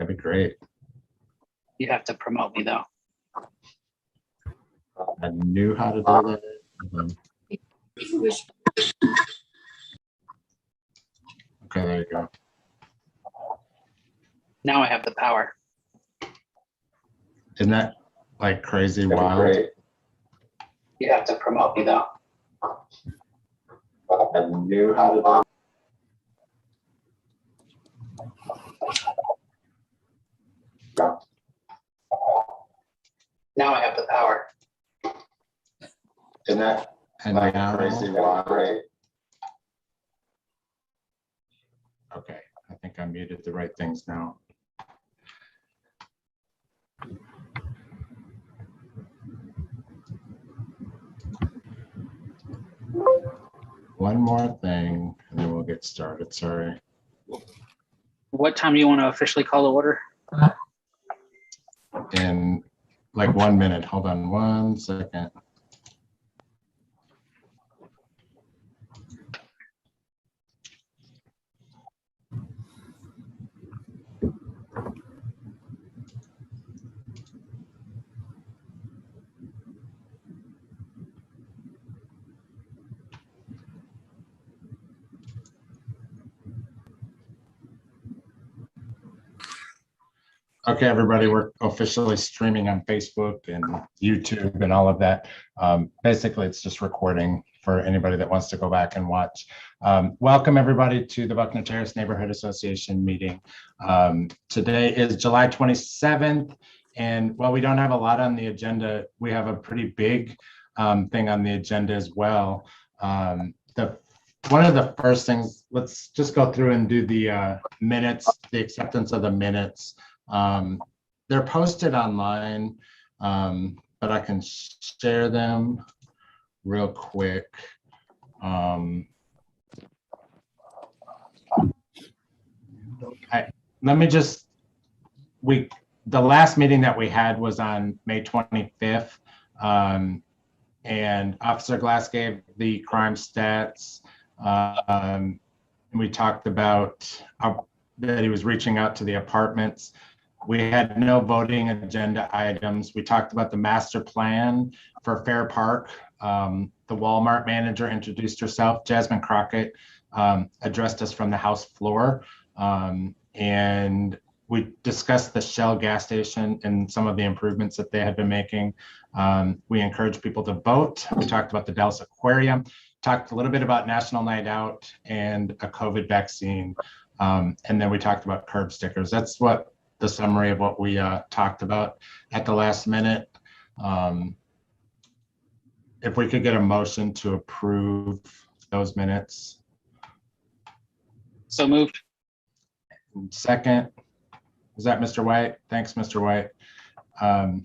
That'd be great. You have to promote me though. I knew how to do that. Okay, there you go. Now I have the power. Isn't that like crazy wild? You have to promote me though. I knew how to do it. Now I have the power. Isn't that like crazy wild? Okay, I think I muted the right things now. One more thing, and then we'll get started. Sorry. What time do you want to officially call the order? In like 1 minute. Hold on 1 second. Okay, everybody, we're officially streaming on Facebook and YouTube and all of that. Basically, it's just recording for anybody that wants to go back and watch. Welcome, everybody, to the Buckner Terrace Neighborhood Association meeting. Today is July 27th, and while we don't have a lot on the agenda, we have a pretty big thing on the agenda as well. One of the first things, let's just go through and do the minutes, the acceptance of the minutes. They're posted online, but I can share them real quick. The last meeting that we had was on May 25th, and Officer Glass gave the crime stats. And we talked about that he was reaching out to the apartments. We had no voting agenda items. We talked about the master plan for Fair Park. The Walmart manager introduced herself. Jasmine Crockett addressed us from the House floor. And we discussed the Shell gas station and some of the improvements that they had been making. We encouraged people to vote. We talked about the Dallas Aquarium, talked a little bit about National Night Out and a COVID vaccine. And then we talked about curb stickers. That's what the summary of what we talked about at the last minute. If we could get a motion to approve those minutes. So moved. Second, is that Mr. White? Thanks, Mr. White. All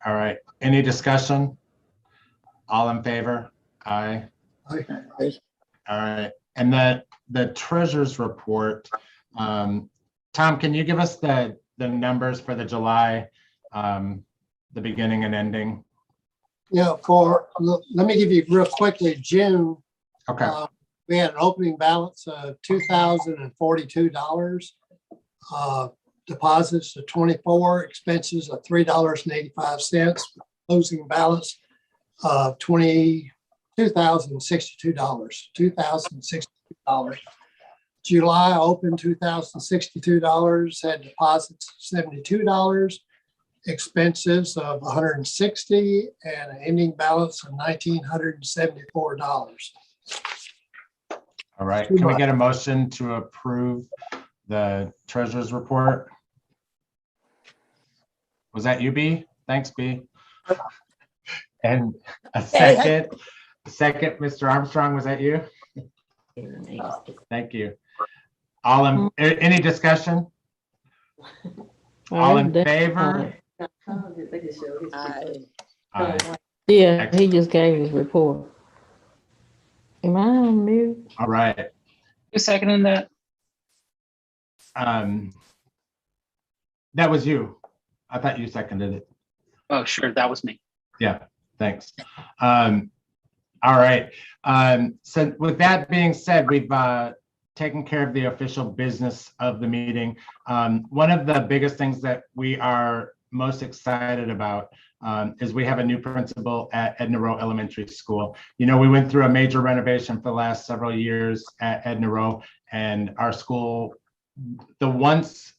right, any discussion? All in favor? Aye. Aye. All right, and the treasurer's report. Tom, can you give us the numbers for the July, the beginning and ending? Yeah, let me give you real quickly, June. Okay. We had an opening balance of $2,042. Deposits of 24, expenses of $3.85, closing balance of $2,062. July opened $2,062, had deposits of $72, expenses of $160, and an ending balance of $1,974. All right, can we get a motion to approve the treasurer's report? Was that you, B? Thanks, B. And a second, Mr. Armstrong, was that you? Thank you. Any discussion? All in favor? Aye. Yeah, he just gave his report. Am I on mute? All right. Who's seconding that? That was you. I thought you seconded it. Oh, sure. That was me. Yeah, thanks. All right. So with that being said, we've taken care of the official business of the meeting. One of the biggest things that we are most excited about is we have a new principal at Edna Rowe Elementary School. You know, we went through a major renovation for the last several years at Edna Rowe, and our school, the once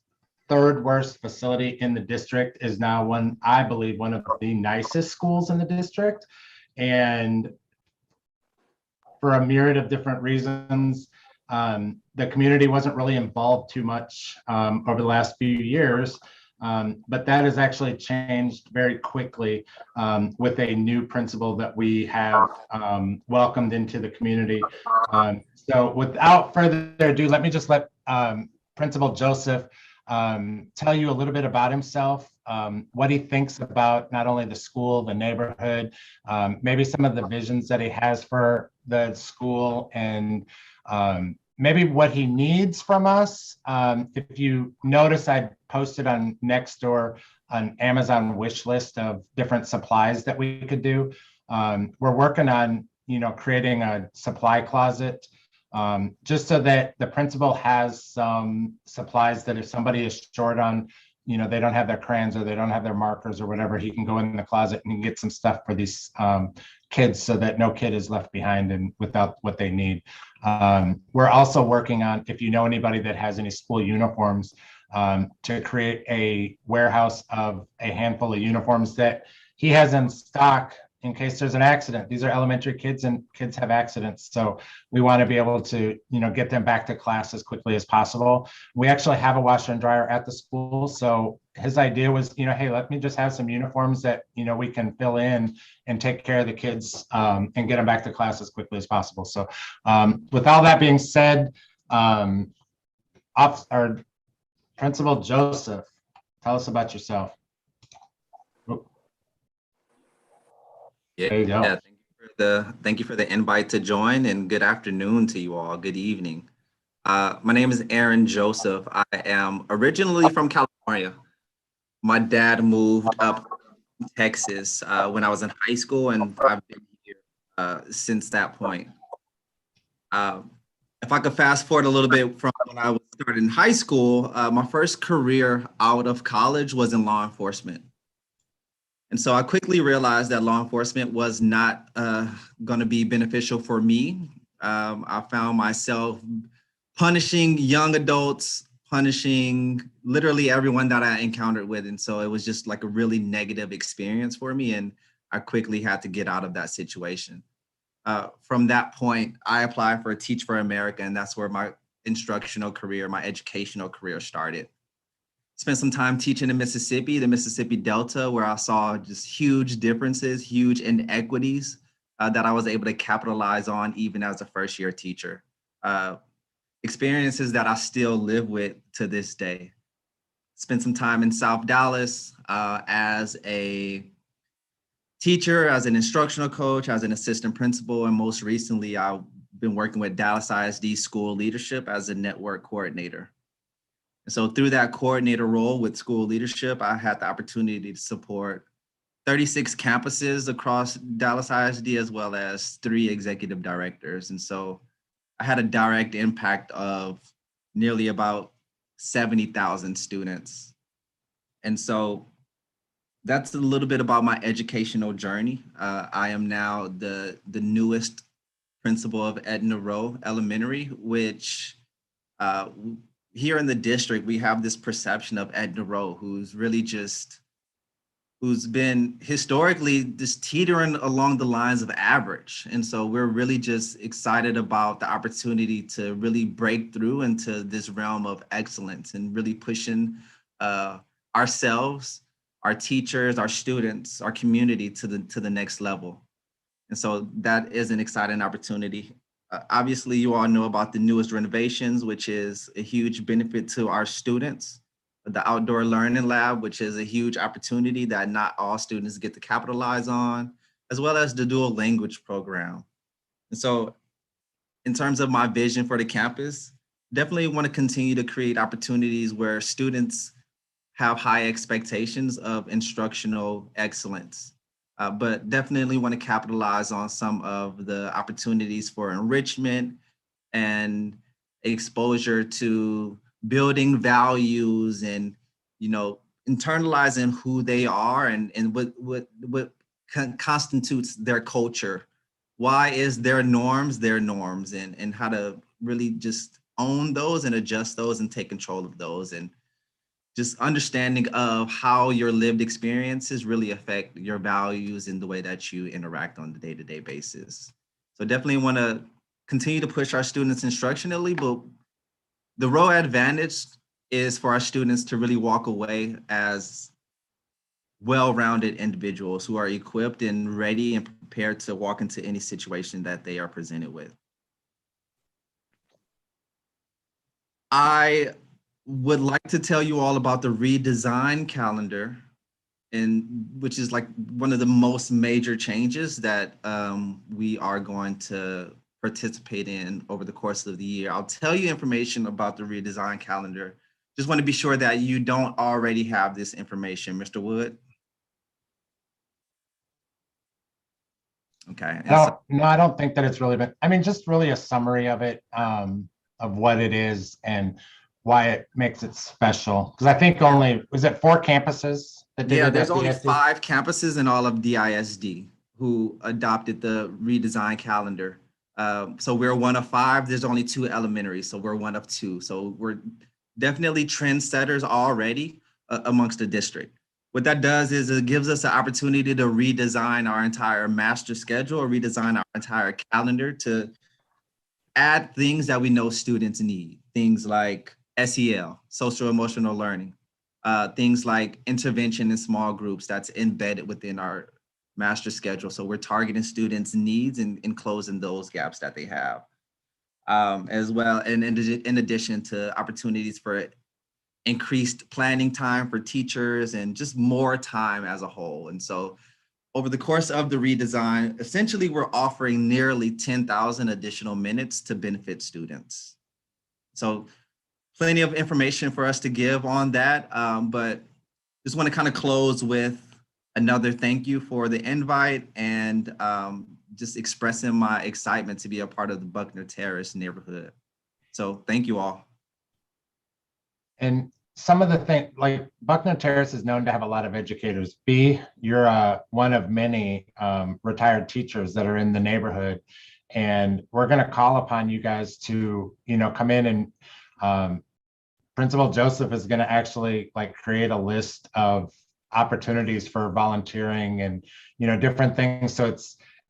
third worst facility in the district, is now I believe, one of the nicest schools in the district. And for a myriad of different reasons, the community wasn't really involved too much over the last few years. But that has actually changed very quickly with a new principal that we have welcomed into the community. So without further ado, let me just let Principal Joseph tell you a little bit about himself, what he thinks about not only the school, the neighborhood, maybe some of the visions that he has for the school, and maybe what he needs from us. If you notice, I posted on Nextdoor an Amazon wish list of different supplies that we could do. We're working on, creating a supply closet, just so that the principal has some supplies that if somebody is short on, they don't have their crayons or they don't have their markers or whatever, he can go in the closet and get some stuff for these kids so that no kid is left behind and without what they need. We're also working on, if you know anybody that has any school uniforms, to create a warehouse of a handful of uniforms that he has in stock in case there's an accident. These are elementary kids and kids have accidents. So we want to be able to, get them back to class as quickly as possible. We actually have a washer and dryer at the school. So his idea was, hey, let me just have some uniforms that, we can fill in and take care of the kids and get them back to class as quickly as possible. So with all that being said, our Principal Joseph, tell us about yourself. Yeah, there you go. Thank you for the invite to join, and good afternoon to you all. Good evening. My name is Aaron Joseph. I am originally from California. My dad moved up to Texas when I was in high school, and I've been here since that point. If I could fast forward a little bit from when I was starting in high school, my first career out of college was in law enforcement. And so I quickly realized that law enforcement was not going to be beneficial for me. I found myself punishing young adults, punishing literally everyone that I encountered with. And so it was just like a really negative experience for me. And I quickly had to get out of that situation. From that point, I applied for Teach for America, and that's where my instructional career, my educational career started. Spent some time teaching in Mississippi, the Mississippi Delta, where I saw just huge differences, huge inequities that I was able to capitalize on even as a first-year teacher. Experiences that I still live with to this day. Spent some time in South Dallas as a teacher, as an instructional coach, as an assistant principal, and most recently, I've been working with Dallas ISD school leadership as a network coordinator. And so through that coordinator role with school leadership, I had the opportunity to support 36 campuses across Dallas ISD, as well as 3 executive directors. And so I had a direct impact of nearly about 70,000 students. And so that's a little bit about my educational journey. I am now the newest principal of Edna Rowe Elementary, which here in the district, we have this perception of Edna Rowe, who's been historically just teetering along the lines of average. And so we're really just excited about the opportunity to really break through into this realm of excellence and really pushing ourselves, our teachers, our students, our community to the next level. And so that is an exciting opportunity. Obviously, you all know about the newest renovations, which is a huge benefit to our students. The outdoor learning lab, which is a huge opportunity that not all students get to capitalize on, as well as the dual language program. And so in terms of my vision for the campus, definitely want to continue to create opportunities where students have high expectations of instructional excellence. But definitely want to capitalize on some of the opportunities for enrichment and exposure to building values and, internalizing who they are and what constitutes their culture. Why is their norms and how to really just own those and adjust those and take control of those, and just understanding of how your lived experiences really affect your values and the way that you interact on the day-to-day basis. So definitely want to continue to push our students instructionally, but the real advantage is for our students to really walk away as well-rounded individuals who are equipped and ready and prepared to walk into any situation that they are presented with. I would like to tell you all about the redesign calendar, and which is like one of the most major changes that we are going to participate in over the course of the year. I'll tell you information about the redesign calendar. Just want to be sure that you don't already have this information. Mr. Wood? Okay. No, I don't think that it's really been, I mean, just really a summary of it, of what it is and why it makes it special. Because I think was it 4 campuses that did it? Yeah, there's at only DISD? 5 campuses in all of DISD who adopted the redesign calendar. So we're one of 5. There's only 2 elementary, so we're one of 2. So we're definitely trendsetters already amongst the district. What that does is it gives us the opportunity to redesign our entire master schedule, or redesign our entire calendar to add things that we know students need. Things like SEL, social emotional learning, things like intervention in small groups that's embedded within our master schedule. So we're targeting students' needs and closing those gaps that they have. As well, and in addition to opportunities for increased planning time for teachers and just more time as a whole. And so over the course of the redesign, essentially we're offering nearly 10,000 additional minutes to benefit students. So plenty of information for us to give on that, but just want to kind of close with another thank you for the invite, and just expressing my excitement to be a part of the Buckner Terrace neighborhood. So thank you all. And some of the things, like Buckner Terrace is known to have a lot of educators. You're one of many retired teachers that are in the neighborhood, and we're going to call upon you guys to, come in, and Principal Joseph is going to actually create a list of opportunities for volunteering and, different things. So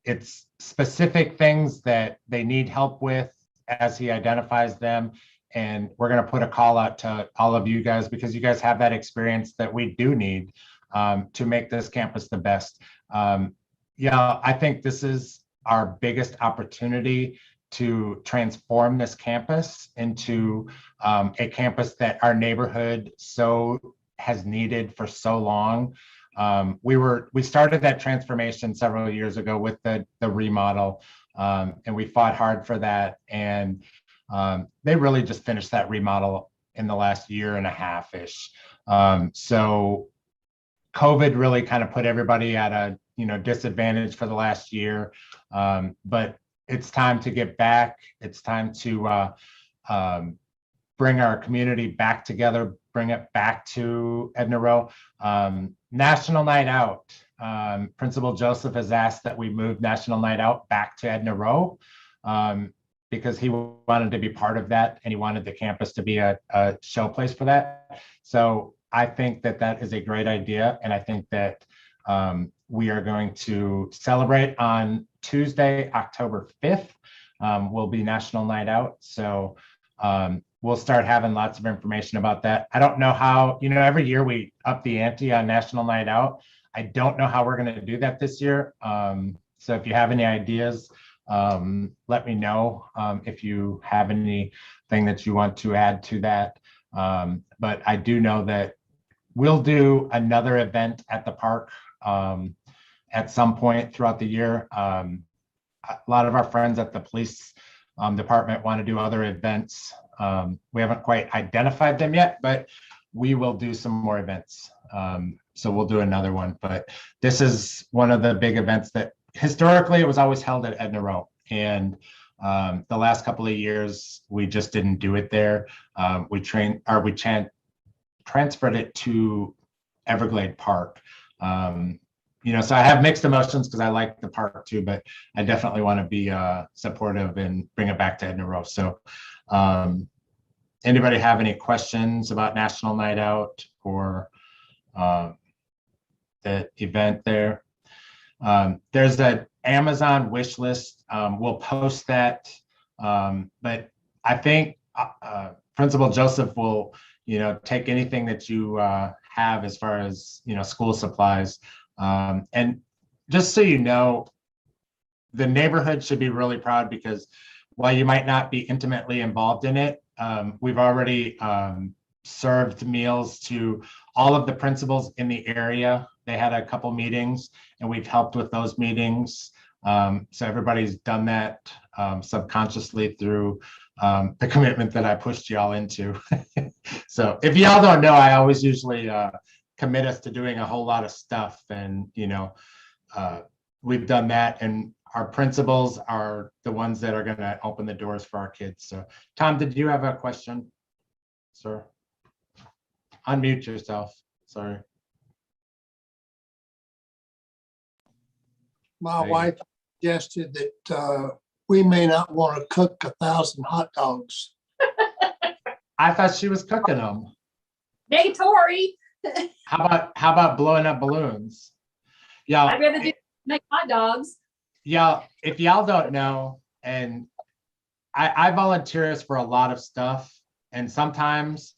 it's specific things that they need help with as he identifies them. And we're going to put a call out to all of you guys, because you guys have that experience that we do need to make this campus the best. I think this is our biggest opportunity to transform this campus into a campus that our neighborhood has needed for so long. We started that transformation several years ago with the remodel, and we fought hard for that. And they really just finished that remodel in the last year and a half-ish. So COVID really kind of put everybody at a disadvantage for the last year. But it's time to get back. It's time to bring our community back together, bring it back to Edna Rowe. National Night Out. Principal Joseph has asked that we move National Night Out back to Edna Rowe, because he wanted to be part of that, and he wanted the campus to be a show place for that. So I think that is a great idea, and I think that we are going to celebrate on Tuesday, October 5th. Will be National Night Out. So we'll start having lots of information about that. I don't know how, every year we up the ante on National Night Out. I don't know how we're going to do that this year. So if you have any ideas, let me know if you have anything that you want to add to that. But I do know that we'll do another event at the park at some point throughout the year. A lot of our friends at the police department want to do other events. We haven't quite identified them yet, but we will do some more events. So we'll do another one. But this is one of the big events that historically it was always held at Edna Rowe. And The last couple of years, we just didn't do it there. Transferred it to Everglade Park. So I have mixed emotions because I like the park too, but I definitely want to be supportive and bring it back to Edna Rowe. So anybody have any questions about National Night Out or the event there? There's an Amazon wish list. We'll post that, but I think Principal Joseph will, take anything that you have as far as, school supplies. And just so you know, the neighborhood should be really proud because while you might not be intimately involved in it, we've already served meals to all of the principals in the area. They had a couple meetings and we've helped with those meetings. So everybody's done that subconsciously through the commitment that I pushed y'all into. So if y'all don't know, I always usually commit us to doing a whole lot of stuff, and we've done that, and our principals are the ones that are going to open the doors for our kids. So Tom, did you have a question, sir? Unmute yourself. Sorry. My There you wife suggested that we may not want to cook 1,000 hot dogs. I thought she was cooking them. Negatory. How about blowing up balloons? Yeah. I'd rather make hot dogs. Yeah, if y'all don't know, and I volunteer for a lot of stuff, and sometimes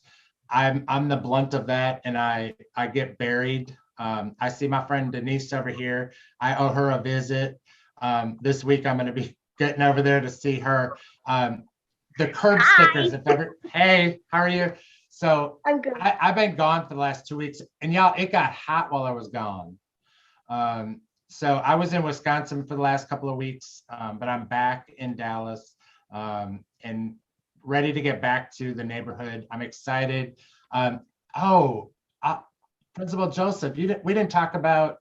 I'm the blunt of that, and I get buried. I see my friend Denise over here. I owe her a visit. This week I'm going to be getting over there to see her. The curb stickers, if ever. Hey, how are you? So I'm good. I've been gone for the last 2 weeks, and y'all, it got hot while I was gone. So I was in Wisconsin for the last couple of weeks, but I'm back in Dallas and ready to get back to the neighborhood. I'm excited. Principal Joseph, we didn't talk about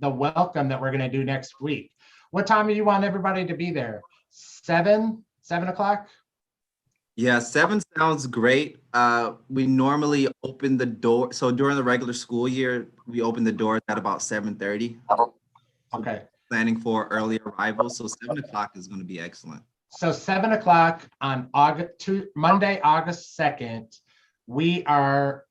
the welcome that we're going to do next week. What time do you want everybody to be there? 7 o'clock? Yeah, 7 sounds great. We normally open the door. So during the regular school year, we open the doors at about 7:30. Okay. Planning for early arrival. So 7 o'clock is going to be excellent. So 7 o'clock on Monday, August 2nd, we are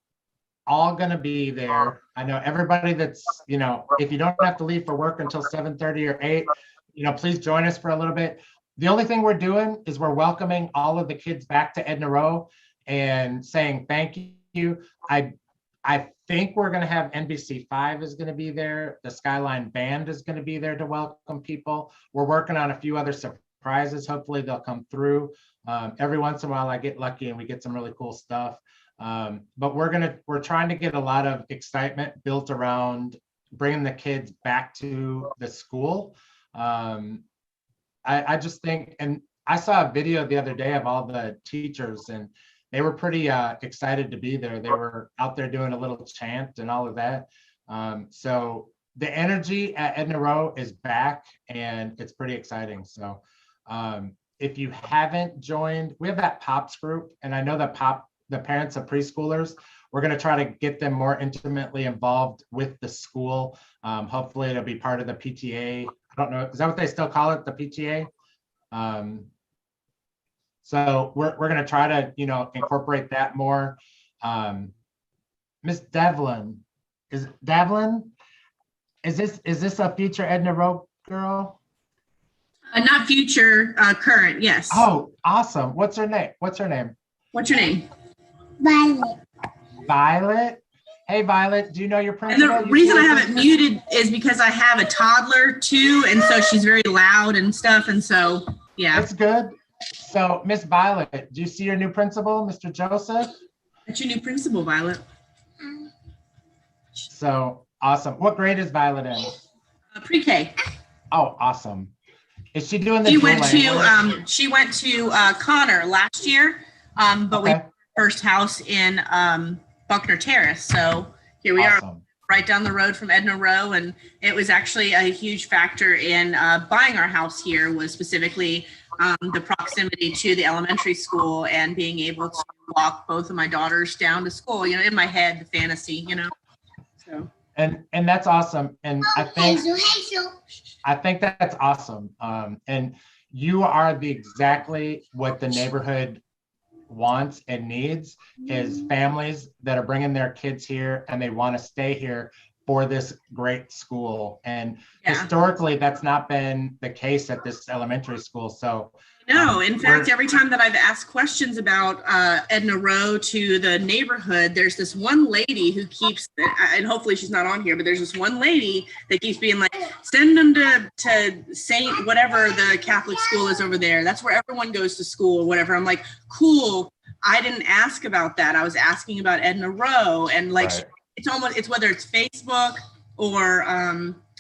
all going to be there. I know everybody that's, if you don't have to leave for work until 7:30 or 8, please join us for a little bit. The only thing we're doing is we're welcoming all of the kids back to Edna Rowe and saying thank you. I think we're going to have NBC5 is going to be there. The Skyline Band is going to be there to welcome people. We're working on a few other surprises. Hopefully they'll come through. Every once in a while I get lucky and we get some really cool stuff. But we're trying to get a lot of excitement built around bringing the kids back to the school. I just think, and I saw a video the other day of all the teachers and they were pretty excited to be there. They were out there doing a little chant and all of that. So the energy at Edna Rowe is back and it's pretty exciting. So if you haven't joined, we have that POPs group, and I know that the parents of preschoolers, we're going to try to get them more intimately involved with the school. Hopefully it'll be part of the PTA. I don't know, is that what they still call it, the PTA? So we're going to try to, incorporate that more. Miss Devlin, is this a future Edna Rowe girl? Not future, current, yes. Oh, awesome. What's her name? What's your name? Violet. Violet? Hey, Violet, do you know your And principal? the reason I have it muted is because I have a toddler too, and so she's very loud and stuff, and so, yeah. That's good. So, Miss Violet, do you see your new principal, Mr. Joseph? That's your new principal, Violet. So, awesome. What grade is Violet in? Pre-K. Oh, awesome. Is she doing the She dual went to Connor last year, but we Okay. first house in Buckner Terrace, so here we are. Awesome. right down the road from Edna Rowe. And it was actually a huge factor in buying our house here, was specifically the proximity to the elementary school and being able to walk both of my daughters down to school, you know, in my head, the fantasy, you know, so. And that's awesome. And I think that's awesome. And you are exactly what the neighborhood wants and needs, is families that are bringing their kids here and they want to stay here for this great school. And historically, that's not been the case at this elementary school. So no, in fact, every time that I've asked questions about Edna Rowe to the neighborhood, there's this one lady who keeps, and hopefully she's not on here, but there's this one lady that keeps being like, send them to Saint whatever the Catholic school is over there. That's where everyone goes to school or whatever. I'm like, cool. I didn't ask about that. I was asking about Edna Rowe, and like, right. it's whether it's Facebook or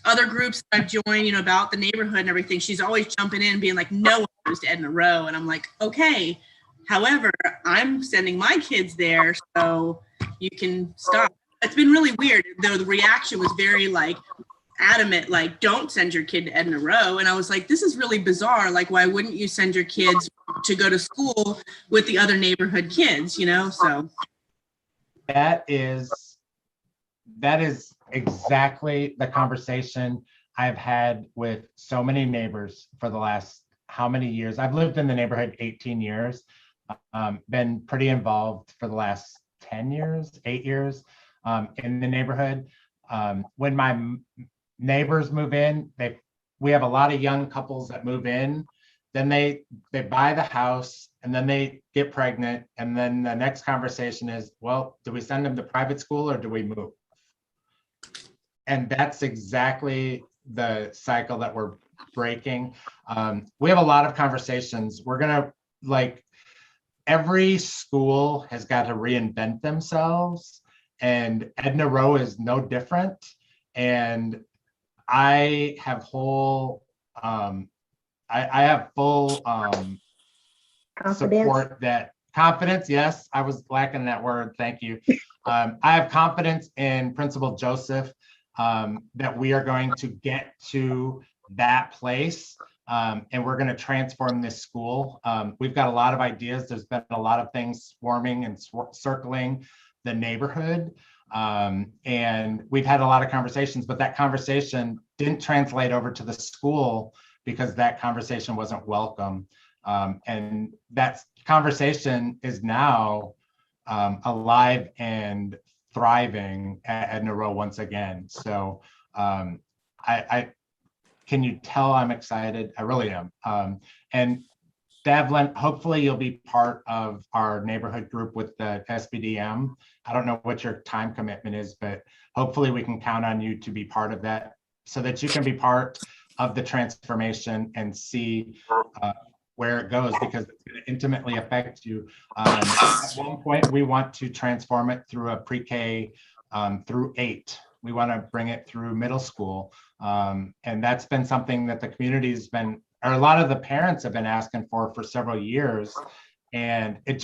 other groups that I've joined, you know, about the neighborhood and everything. She's always jumping in and being like, no one goes to Edna Rowe. And I'm like, okay. However, I'm sending my kids there, so you can stop. It's been really weird, though. The reaction was very like adamant, like, don't send your kid to Edna Rowe. And I was like, this is really bizarre. Like, why wouldn't you send your kids to go to school with the other neighborhood kids, you know? So that is exactly the conversation I've had with so many neighbors for the last how many years. I've lived in the neighborhood 18 years, been pretty involved for the last 10 years, 8 years in the neighborhood. When my neighbors move in, we have a lot of young couples that move in, then they buy the house and then they get pregnant. And then the next conversation is, well, do we send them to private school or do we move? And that's exactly the cycle that we're breaking. We have a lot of conversations. We're gonna, like, every school has got to reinvent themselves, and Edna Rowe is no different. And I have full support that confidence. Yes, I was lacking that word. Thank you. I have confidence in Principal Joseph that we are going to get to that place, and we're going to transform this school. We've got a lot of ideas. There's been a lot of things swarming and circling the neighborhood, and we've had a lot of conversations, but that conversation didn't translate over to the school because that conversation wasn't welcome. And that conversation is now alive and thriving at Edna Rowe once again. So I can you tell I'm excited? I really am. And Devlin, hopefully you'll be part of our neighborhood group with the SBDM. I don't know what your time commitment is, but hopefully we can count on you to be part of that so that you can be part of the transformation and see where it goes, because it's going to intimately affect you. At one point, we want to transform it through a pre-K through 8. We want to bring it through middle school. And that's been something that the community's been, or a lot of the parents have been asking for several years. And it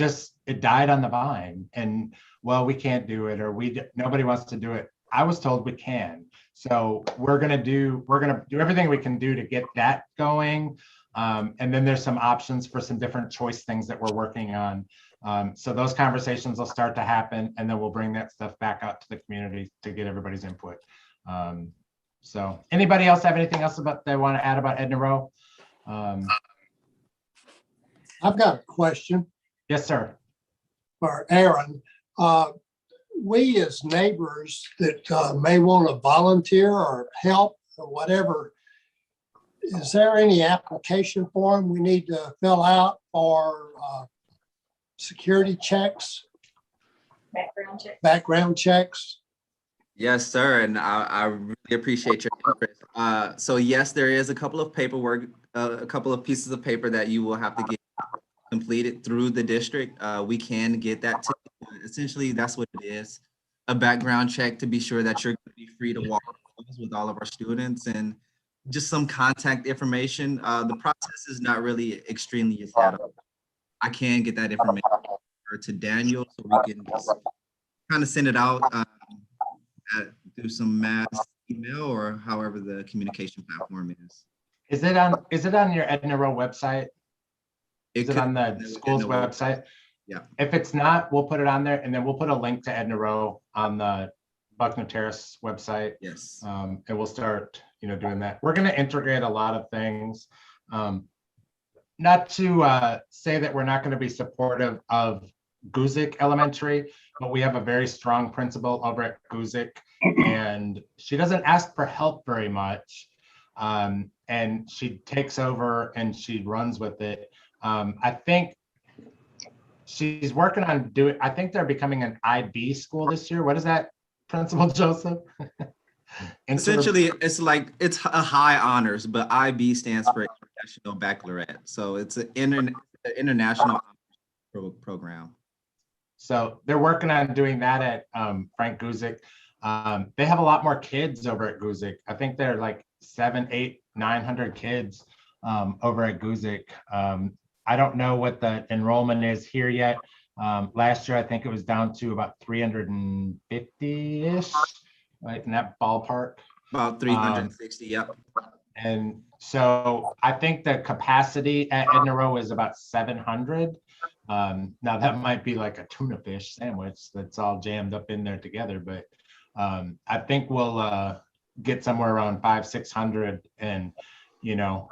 died on the vine. And, well, we can't do it, or nobody wants to do it. I was told we can. So we're going to do everything we can do to get that going. And then there's some options for some different choice things that we're working on. So those conversations will start to happen, and then we'll bring that stuff back out to the community to get everybody's input. So anybody else have anything else they want to add about Edna Rowe? I've got a question Yes, sir. for Aaron. We as neighbors that may want to volunteer or help or whatever, is there any application form we need to fill out for security checks, background checks? Yes, sir. And I really appreciate your interest. So yes, there is a couple of paperwork, a couple of pieces of paper that you will have to get completed through the district. We can get that to you. Essentially, that's what it is. A background check to be sure that you're going to be free to walk with all of our students, and just some contact information. The process is not really extremely set up. I can get that information to Daniel so we can just kind of send it out through some mass email or however the communication platform is. Is it on your Edna Rowe website? Is it on the school's website? Yeah. If it's not, we'll put it on there, and then we'll put a link to Edna Rowe on the Buckner Terrace website. Yes. And we'll start, doing that. We're going to integrate a lot of things. Not to say that we're not going to be supportive of Guzik Elementary, but we have a very strong principal over at Guzik, and she doesn't ask for help very much. And she takes over and she runs with it. I think she's working on I think they're becoming an IB school this year. What is that, Principal Joseph? Essentially, it's a high honors, but IB stands for International Baccalaureate. So it's an international program. So they're working on doing that at Frank Guzik. They have a lot more kids over at Guzik. I think they're like 700, 800, 900 kids over at Guzik. I don't know what the enrollment is here yet. Last year, I think it was down to about 350-ish, right in that ballpark. About 360, yep. And so I think the capacity at Edna Rowe is about 700. Now that might be like a tuna fish sandwich that's all jammed up in there together, but I think we'll get somewhere around 500-600, and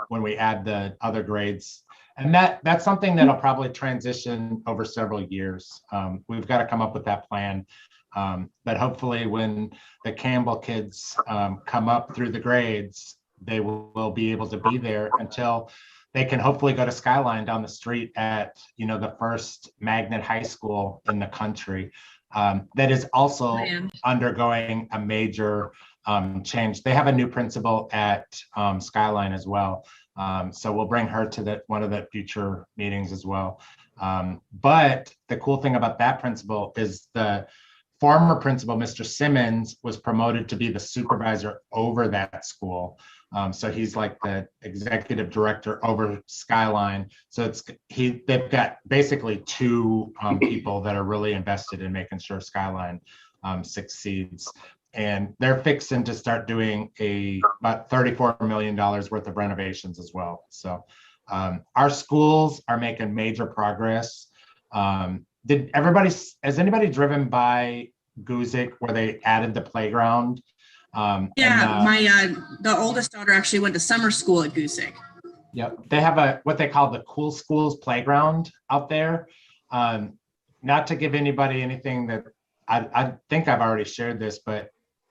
when we add the other grades, and that's something that'll probably transition over several years. We've got to come up with that plan, but hopefully when the Campbell kids come up through the grades, they will be able to be there until they can hopefully go to Skyline down the street at the first magnet high school in the country that is also undergoing a major change. They have a new principal at Skyline as well. So we'll bring her to one of the future meetings as well. But the cool thing about that principal is the former principal, Mr. Simmons, was promoted to be the supervisor over that school. So he's like the executive director over Skyline. So they've got basically two people that are really invested in making sure Skyline succeeds. And they're fixing to start doing about $34 million worth of renovations as well. So our schools are making major progress. Has anybody driven by Guzik where they added the playground? The oldest daughter actually went to summer school at Guzik. Yep, they have what they call the Cool Schools playground out there. Not to give anybody anything that I think I've already shared this, but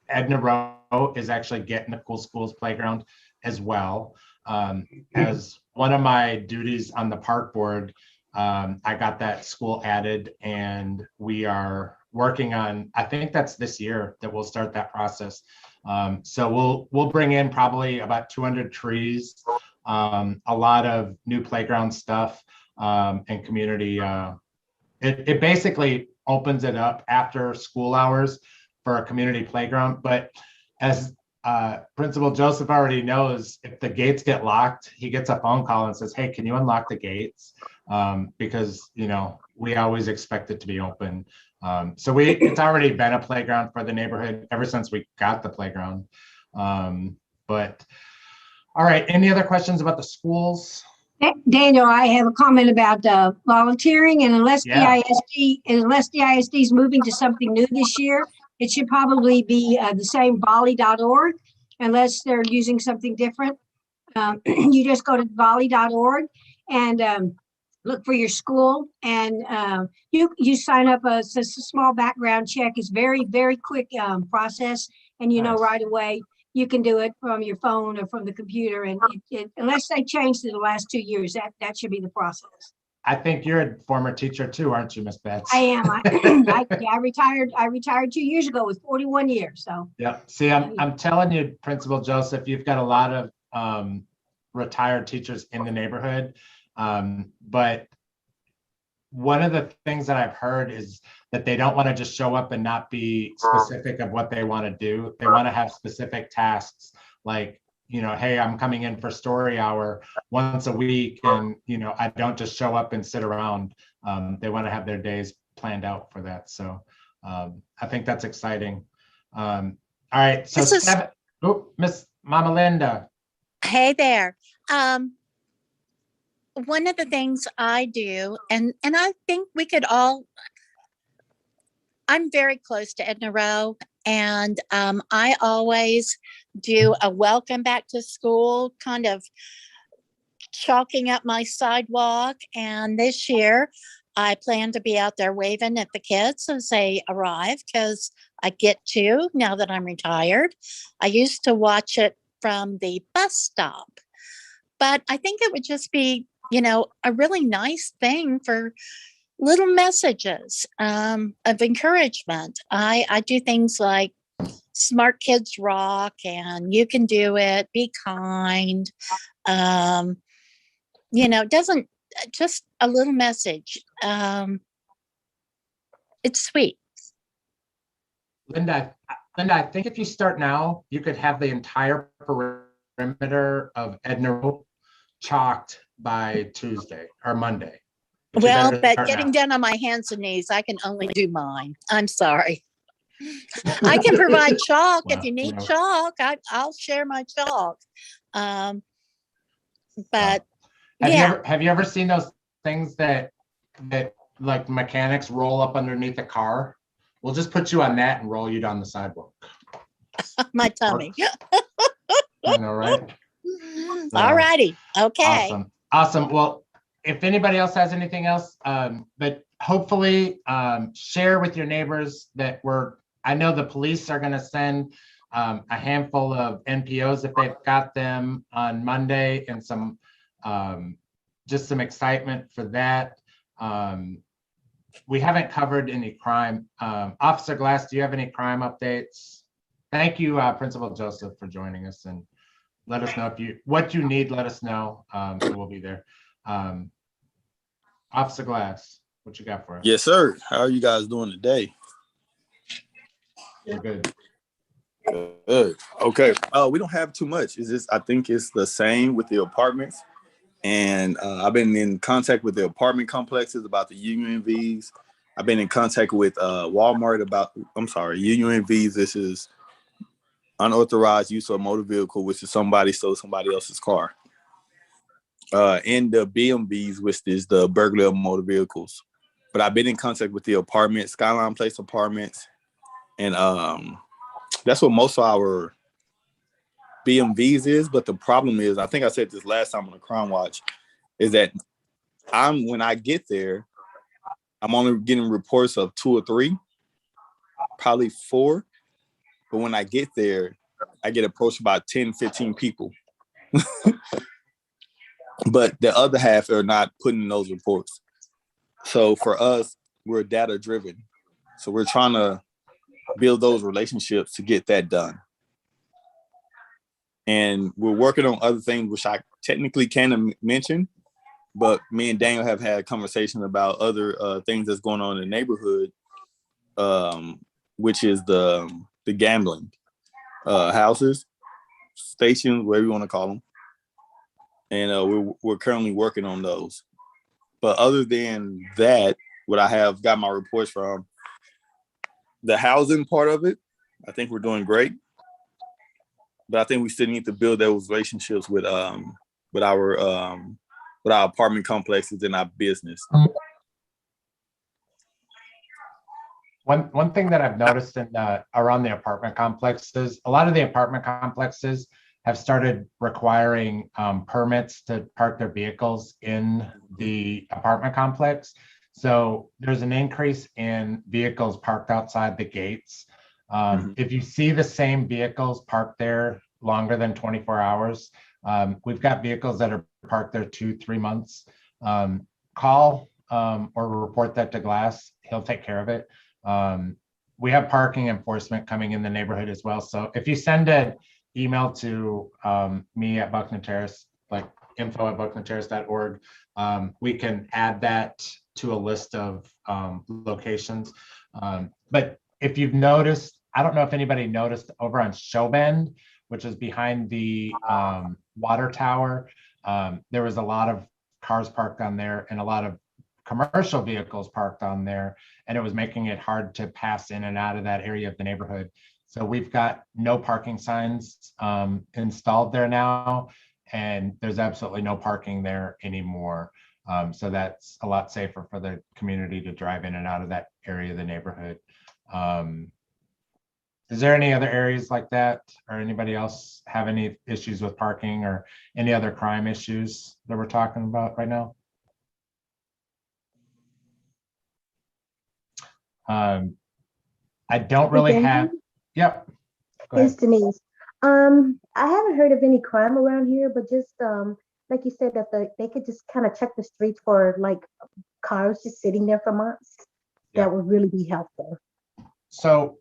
Edna Rowe is actually getting the Cool Schools playground as well. As one of my duties on the park board, I got that school added, and we are working on, I think that's this year that we'll start that process. So we'll bring in probably about 200 trees, a lot of new playground stuff, and community. It basically opens it up after school hours for a community playground. But as Principal Joseph already knows, if the gates get locked, he gets a phone call and says, "Hey, can you unlock the gates?" Because we always expect it to be open. So it's already been a playground for the neighborhood ever since we got the playground. But all right, any other questions about the schools? Daniel, I have a comment about volunteering, and unless DISD is moving to something new this year, it should probably be the same volley.org, unless they're using something different. You just go to volley.org and look for your school, and you sign up. It's a small background check. It's very, very quick process, and Nice. right away you can do it from your phone or from the computer. And unless they changed it the last 2 years, that should be the process. I think you're a former teacher too, aren't you, Miss Betts? I am. I retired. I retired 2 years ago with 41 years. So yeah. See, I'm telling you, Principal Joseph, you've got a lot of retired teachers in the neighborhood. But one of the things that I've heard is that they don't want to just show up and not be specific of what they want to do. They want to have specific tasks, like, hey, I'm coming in for story hour once a week, and I don't just show up and sit around. They want to have their days planned out for that. So I think that's exciting. All right, so This is- seven, oh, Miss Mama Linda. Hey there. One of the things I do, and I think we could all, I'm very close to Edna Rowe, and I always do a welcome back to school, kind of chalking up my sidewalk. And this year, I plan to be out there waving at the kids as they arrive, because I get to now that I'm retired. I used to watch it from the bus stop, but I think it would just be, a really nice thing for little messages of encouragement. I do things like Smart Kids Rock and You Can Do It, Be Kind. Doesn't just a little message. It's sweet. Linda, I think if you start now, you could have the entire perimeter of Edna Road chalked by Tuesday or Monday. But you Well, better but start getting now. down on my hands and knees, I can only do mine. I'm sorry. I can provide chalk if Wow, you need gross. chalk. I'll share my chalk. But Have yeah, you ever seen those things that like mechanics roll up underneath a car? We'll just put you on that and roll you down the sidewalk. my tummy. I know, right? All righty. Okay. Awesome. Well, if anybody else has anything else, but hopefully share with your neighbors that I know the police are going to send a handful of NPOs if they've got them on Monday, and some just some excitement for that. We haven't covered any crime. Officer Glass, do you have any crime updates? Thank you, Principal Joseph, for joining us, and let us know what you need. Let us know. We'll be there. Officer Glass, what you got for us? Yes, sir. How are you guys doing today? We're good. Good. Okay. We don't have too much. I think it's the same with the apartments. And I've been in contact with the apartment complexes about the UUMVs. I've been in contact with Walmart UUMVs. This is unauthorized use of a motor vehicle, which is somebody stole somebody else's car. And the BMVs, which is the burglary of motor vehicles. But I've been in contact with the apartments, Skyline Place apartments, and that's what most of our BMVs is. But the problem is, I think I said this last time on the Crime Watch, is that when I get there, I'm only getting reports of 2 or 3, probably 4. But when I get there, I get approached by 10, 15 people. But the other half are not putting in those reports. So for us, we're data driven. So we're trying to build those relationships to get that done. And we're working on other things, which I technically can't mention, but me and Daniel have had a conversation about other things that's going on in the neighborhood, which is the gambling houses, stations, whatever you want to call them. And we're currently working on those. But other than that, what I have got my reports from, the housing part of it, I think we're doing great. But I think we still need to build those relationships with our apartment complexes and our business. One thing that I've noticed around the apartment complexes, a lot of the apartment complexes have started requiring permits to park their vehicles in the apartment complex. So there's an increase in vehicles parked outside the gates. If you see the same vehicles parked there longer than 24 hours, we've got vehicles that are parked there 2-3 months. Call or report that to Glass. He'll take care of it. We have parking enforcement coming in the neighborhood as well. So if you send an email to me at Buckner Terrace, like info@bucknerterrace.org, we can add that to a list of locations. But if you've noticed, I don't know if anybody noticed over on Showbend, which is behind the water tower, there was a lot of cars parked on there and a lot of commercial vehicles parked on there, and it was making it hard to pass in and out of that area of the neighborhood. So we've got no parking signs installed there now, and there's absolutely no parking there anymore. So that's a lot safer for the community to drive in and out of that area of the neighborhood. Is there any other areas like that, or anybody else have any issues with parking or any other crime issues that we're talking about right now? I don't really have, yep. Go ahead. It's Denise. I haven't heard of any crime around here, but just like you said, that they could just kind of check the streets for like cars just sitting there for months. Yeah. That would really be helpful. So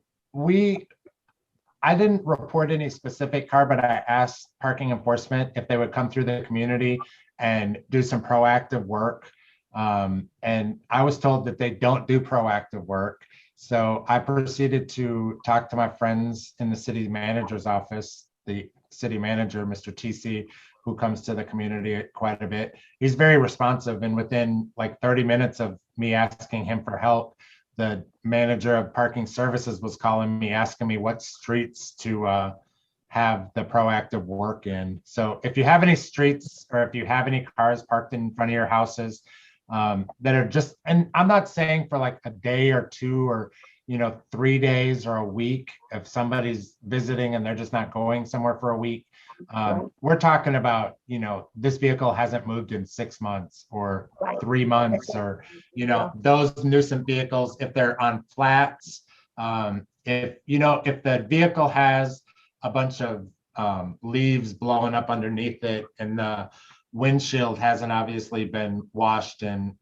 I didn't report any specific car, but I asked parking enforcement if they would come through the community and do some proactive work. And I was told that they don't do proactive work. So I proceeded to talk to my friends in the city manager's office, the city manager, Mr. TC, who comes to the community quite a bit. He's very responsive, and within like 30 minutes of me asking him for help, the manager of parking services was calling me, asking me what streets to have the proactive work in. So if you have any streets, or if you have any cars parked in front of your houses that are just, and I'm not saying for like a day or two, or 3 days or a week, if somebody's visiting and they're just not going somewhere for a week, we're talking about, this vehicle hasn't moved in 6 months or 3 months, or, those nuisance vehicles, if they're on flats, if the vehicle has a bunch of leaves blowing up underneath it, and the windshield hasn't obviously been washed in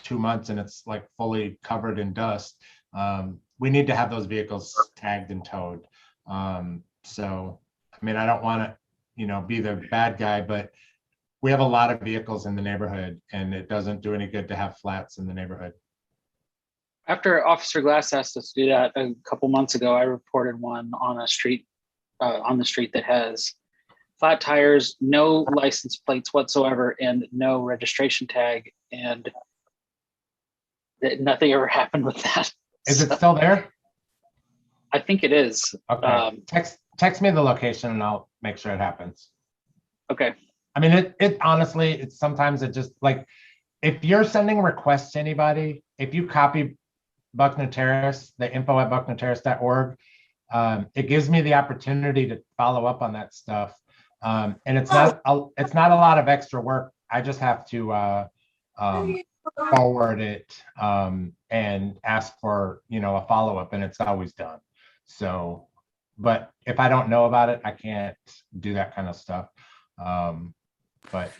2 months, and it's like fully covered in dust, we need to have those vehicles tagged and towed. So I mean, I don't want to be the bad guy, but we have a lot of vehicles in the neighborhood, and it doesn't do any good to have flats in the neighborhood. After Officer Glass asked us to do that a couple months ago, I reported one on a street, on the street that has flat tires, no license plates whatsoever, and no registration tag, and nothing ever happened with that. Is it still there? I think it is. Okay. Text me the location and I'll make sure it happens. Okay. I mean, it honestly, it's sometimes it just like, if you're sending requests to anybody, if you copy Buckner Terrace, the info@bucknerterrace.org, it gives me the opportunity to follow up on that stuff. And it's not a lot of extra work. I just have to forward it and ask for a follow-up, and it's always done. So, but if I don't know about it, I can't do that kind of stuff. But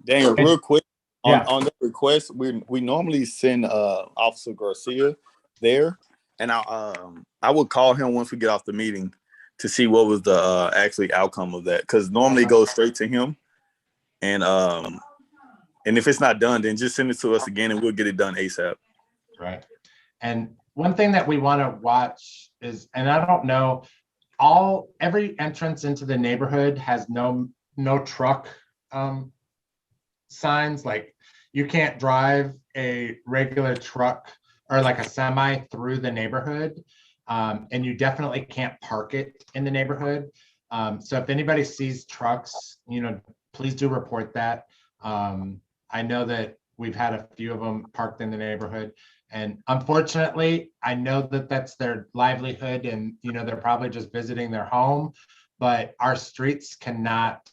Daniel, real quick Yeah. on the request, we normally send Officer Garcia there, and I would call him once we get off the meeting to see what was the actually outcome of that, because normally it goes straight to him, and if it's not done, then just send it to us again and we'll get it done ASAP. Right. And one thing that we want to watch is, and I don't know, every entrance into the neighborhood has no truck signs. Like, you can't drive a regular truck or like a semi through the neighborhood, and you definitely can't park it in the neighborhood. So if anybody sees trucks, please do report that. I know that we've had a few of them parked in the neighborhood, and unfortunately, I know that that's their livelihood, and they're probably just visiting their home, but our streets cannot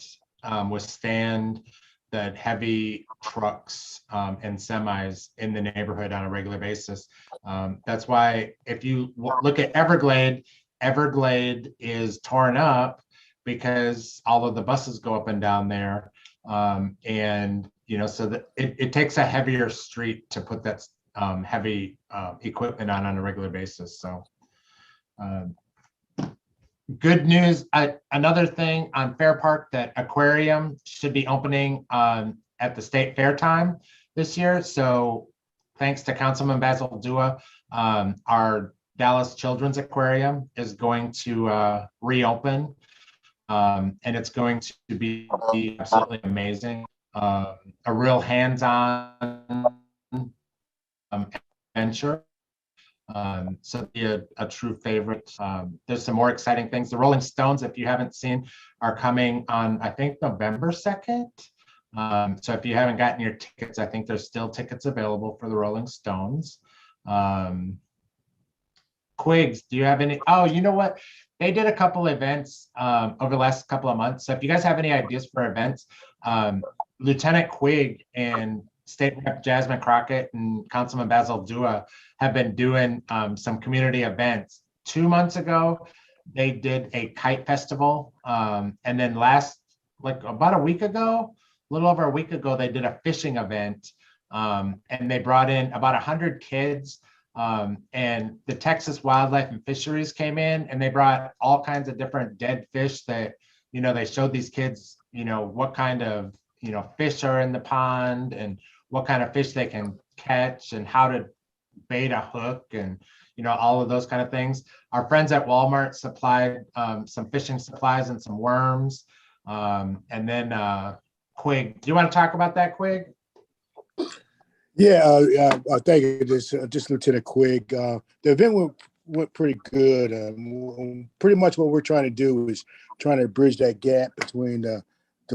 withstand the heavy trucks and semis in the neighborhood on a regular basis. That's why if you look at Everglade is torn up because all of the buses go up and down there. And so that it takes a heavier street to put that heavy equipment on a regular basis. So good news. Another thing on Fair Park, that aquarium should be opening at the state fair time this year. So thanks to Councilman Basil Dua, our Dallas Children's Aquarium is going to reopen. And it's going to be absolutely amazing. a real hands-on adventure. So be a true favorite. There's some more exciting things. The Rolling Stones, if you haven't seen, are coming on, I think, November 2nd. So if you haven't gotten your tickets, I think there's still tickets available for the Rolling Stones. Quigs, do you have any? Oh, you know what? They did a couple events over the last couple of months. So if you guys have any ideas for events, Lieutenant Quigg and State Rep Jasmine Crockett and Councilman Basil Dua have been doing some community events. 2 months ago, they did a kite festival. And then like about a week ago, a little over a week ago, they did a fishing event. And they brought in about 100 kids. And the Texas Wildlife and Fisheries came in and they brought all kinds of different dead fish that, they showed these kids, what kind of, fish are in the pond and what kind of fish they can catch and how to bait a hook and, all of those kind of things. Our friends at Walmart supplied some fishing supplies and some worms. And then Quig, do you want to talk about that, Quig? Yeah, thank you. Just Lieutenant Quigg. The event went pretty good. Pretty much what we're trying to do is trying to bridge that gap between the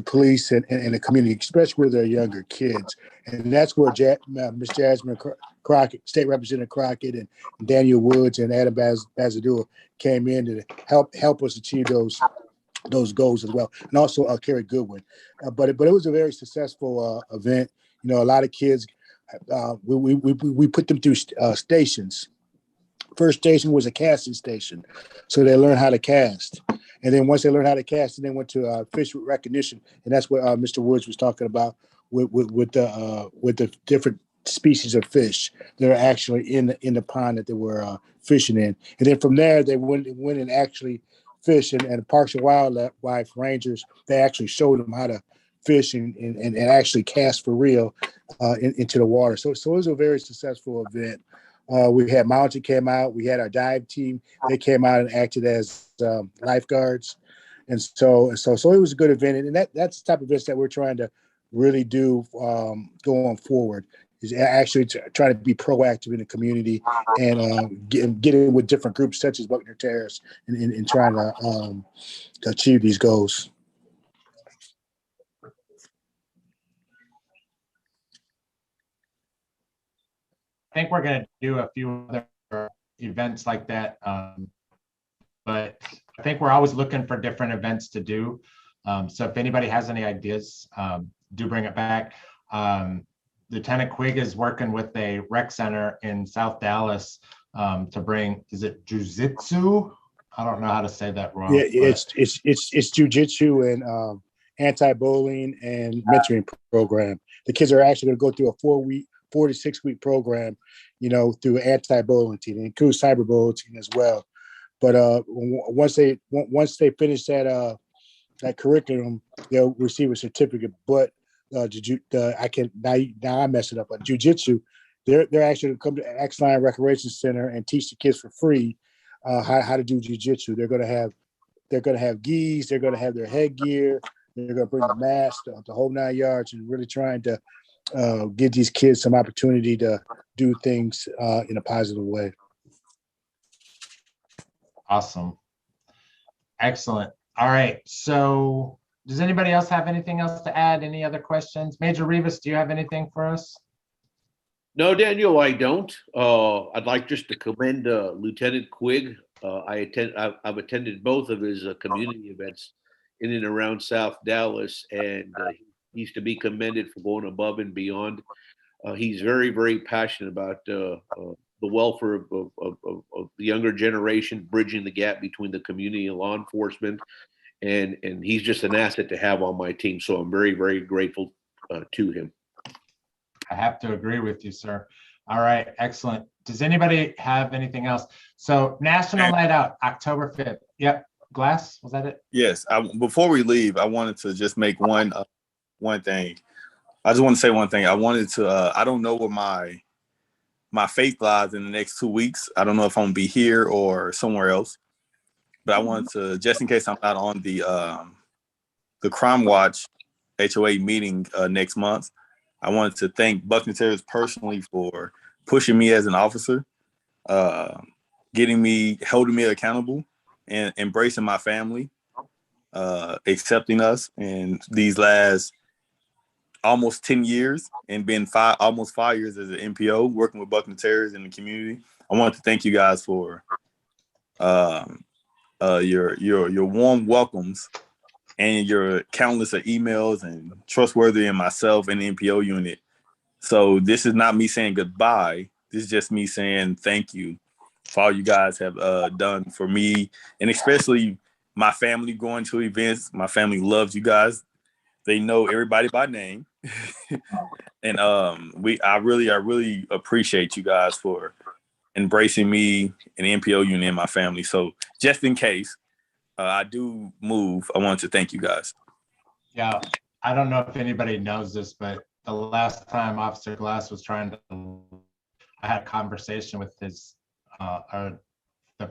police and the community, especially with their younger kids. And that's where Ms. Jasmine Crockett, State Representative Crockett, and Daniel Woods and Adam Bazadua came in to help us achieve those goals as well, and also Kerry Goodwin. But it was a very successful event. A lot of kids. We put them through stations. First station was a casting station, so they learned how to cast. And then once they learned how to cast, then they went to fish recognition, and that's what Mr. Woods was talking about with the different species of fish that are actually in the pond that they were fishing in. And then from there, they went and actually fished, and Parks and Wildlife Rangers, they actually showed them how to fish and actually cast for real into the water. So it was a very successful event. We had Mountain came out. We had our dive team. They came out and acted as lifeguards, and so it was a good event. And that's the type of events that we're trying to really do going forward. Is actually trying to be proactive in the community and get in with different groups such as Buckner Terrace and trying to achieve these goals. I think we're going to do a few other events like that. But I think we're always looking for different events to do. So if anybody has any ideas, do bring it back. Lieutenant Quigg is working with a rec center in South Dallas to bring, is it jujitsu? I don't know how to say that wrong. Yeah, it's jujitsu and anti-bullying and mentoring program. The kids are actually going to go through a 4 to 6 week program, through anti-bullying team. It includes cyberbullying as well. But once they finish that curriculum, they'll receive a certificate. But now I mess it up. But jiu-jitsu, they're actually going to come to X-Line Recreation Center and teach the kids for free how to do jiu-jitsu. They're going to have gis. They're going to have their headgear. They're going to bring the mask, the whole 9 yards, and really trying to give these kids some opportunity to do things in a positive way. Awesome. Excellent. All right. So does anybody else have anything else to add? Any other questions? Major Rivas, do you have anything for us? No, Daniel, I don't. I'd like just to commend Lieutenant Quigg. I've attended both of his community events in and around South Dallas, and he's to be commended for going above and beyond. He's very, very passionate about the welfare of the younger generation, bridging the gap between the community and law enforcement. And he's just an asset to have on my team. So I'm very, very grateful to him. I have to agree with you, sir. All right, excellent. Does anybody have anything else? So National Night Out, October 5th. Yep. Glass, was that it? Yes. Before we leave, I wanted to just make one thing. I just want to say one thing. I wanted to, I don't know where my faith lies in the next 2 weeks. I don't know if I'm gonna be here or somewhere else, but I wanted to, just in case I'm not on the crime watch, HOA meeting next month. I wanted to thank Buckner Terrace personally for pushing me as an officer, holding me accountable, and embracing my family, accepting us in these last almost 10 years and been almost 5 years as an NPO working with Buckner Terrace in the community. I wanted to thank you guys for your warm welcomes and your countless of emails and trustworthy in myself and the NPO unit. So this is not me saying goodbye. This is just me saying thank you for all you guys have done for me, and especially my family going to events. My family loves you guys. They know everybody by name. And I really appreciate you guys for embracing me and the NPO unit and my family. So just in case I do move, I want to thank you guys. Yeah, I don't know if anybody knows this, but the last time Officer Glass was I had a conversation with the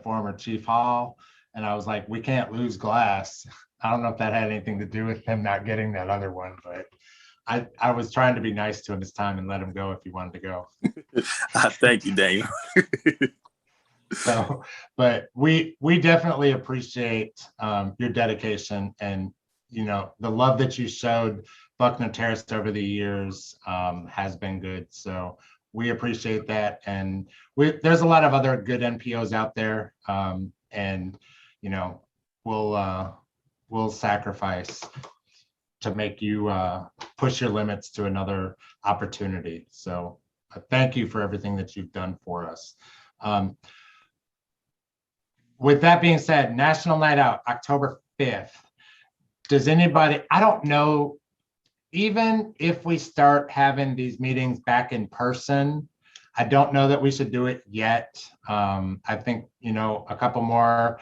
former Chief Hall, and I was like, we can't lose Glass. I don't know if that had anything to do with him not getting that other one, but I was trying to be nice to him this time and let him go if he wanted to go. Thank you, Daniel. So, but we definitely appreciate your dedication and, you know, the love that you showed Buckner Terrace over the years has been good. So we appreciate that. And there's a lot of other good NPOs out there. And, you know, we'll sacrifice to make you push your limits to another opportunity. So thank you for everything that you've done for us. With that being said, National Night Out, October 5th. Does anybody, I don't know, even if we start having these meetings back in person, I don't know that we should do it yet. I think, you know, a couple more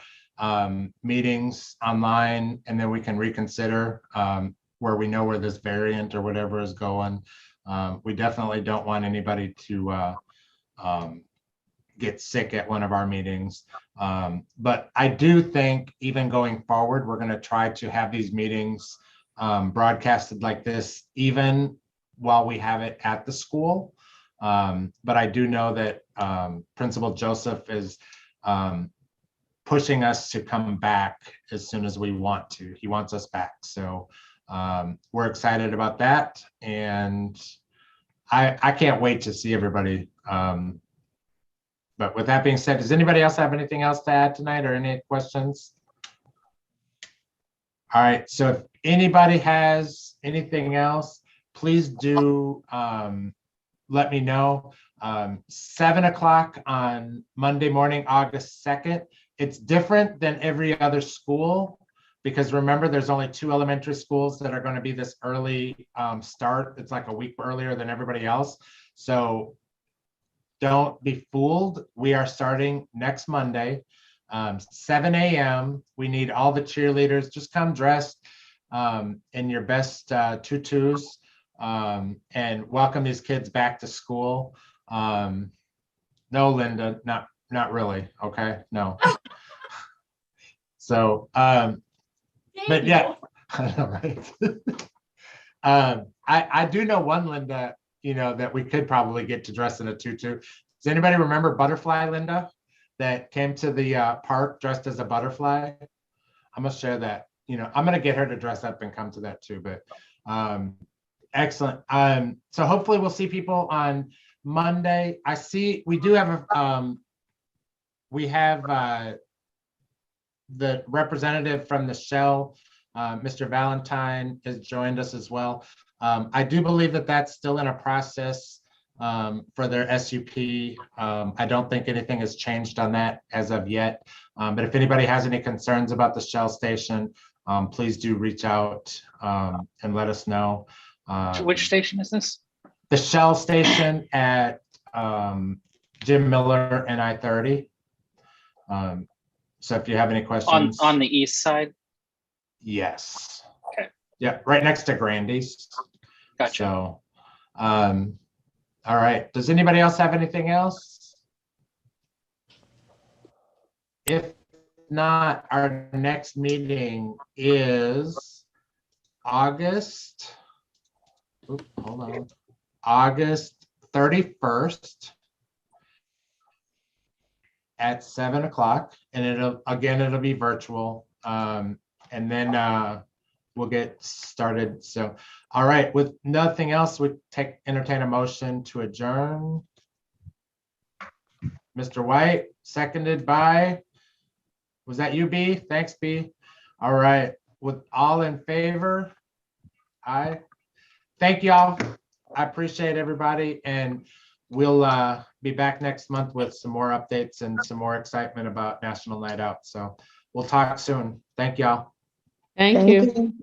meetings online, and then we can reconsider where we know where this variant or whatever is going. We definitely don't want anybody to get sick at one of our meetings. But I do think even going forward, we're going to try to have these meetings broadcasted like this, even while we have it at the school. But I do know that Principal Joseph is pushing us to come back as soon as we want to. He wants us back. So we're excited about that. And I can't wait to see everybody. But with that being said, does anybody else have anything else to add tonight or any questions? All right, so if anybody has anything else, please do let me know. 7 o'clock on Monday morning, August 2nd. It's different than every other school because remember, there's only 2 elementary schools that are going to be this early start. It's like a week earlier than everybody else. So don't be fooled. We are starting next Monday, 7 a.m. We need all the cheerleaders. Just come dressed in your best tutus and welcome these kids back to school. No, Linda, not really. Okay, no. So, but yeah, I know, right? I do know one Linda, you know, that we could probably get to dress in a tutu. Does anybody remember Butterfly Linda that came to the park dressed as a butterfly? I'm gonna share that. You know, I'm gonna get her to dress up and come to that too. But excellent. So hopefully we'll see people on Monday. I see we do have the representative from the Shell, Mr. Valentine, has joined us as well. I do believe that that's still in a process for their SUP. I don't think anything has changed on that as of yet. But if anybody has any concerns about the Shell station, please do reach out and let us know. Which station is this? The Shell station at Jim Miller and I-30. So if you have any questions. On the east side? Yes. Okay. Yeah, right next to Grandy's. Gotcha. So, all right. Does anybody else have anything else? If not, our next meeting is August, hold on, August 31st at 7 o'clock, and it'll be virtual. And then we'll get started. So, all right, with nothing else, we entertain a motion to adjourn. Mr. White, seconded by, was that you, B? Thanks, B. All right, with all in favor? Aye. Thank y'all. I appreciate everybody, and we'll be back next month with some more updates and some more excitement about National Night Out. So we'll talk soon. Thank y'all. Thank Thank you. you.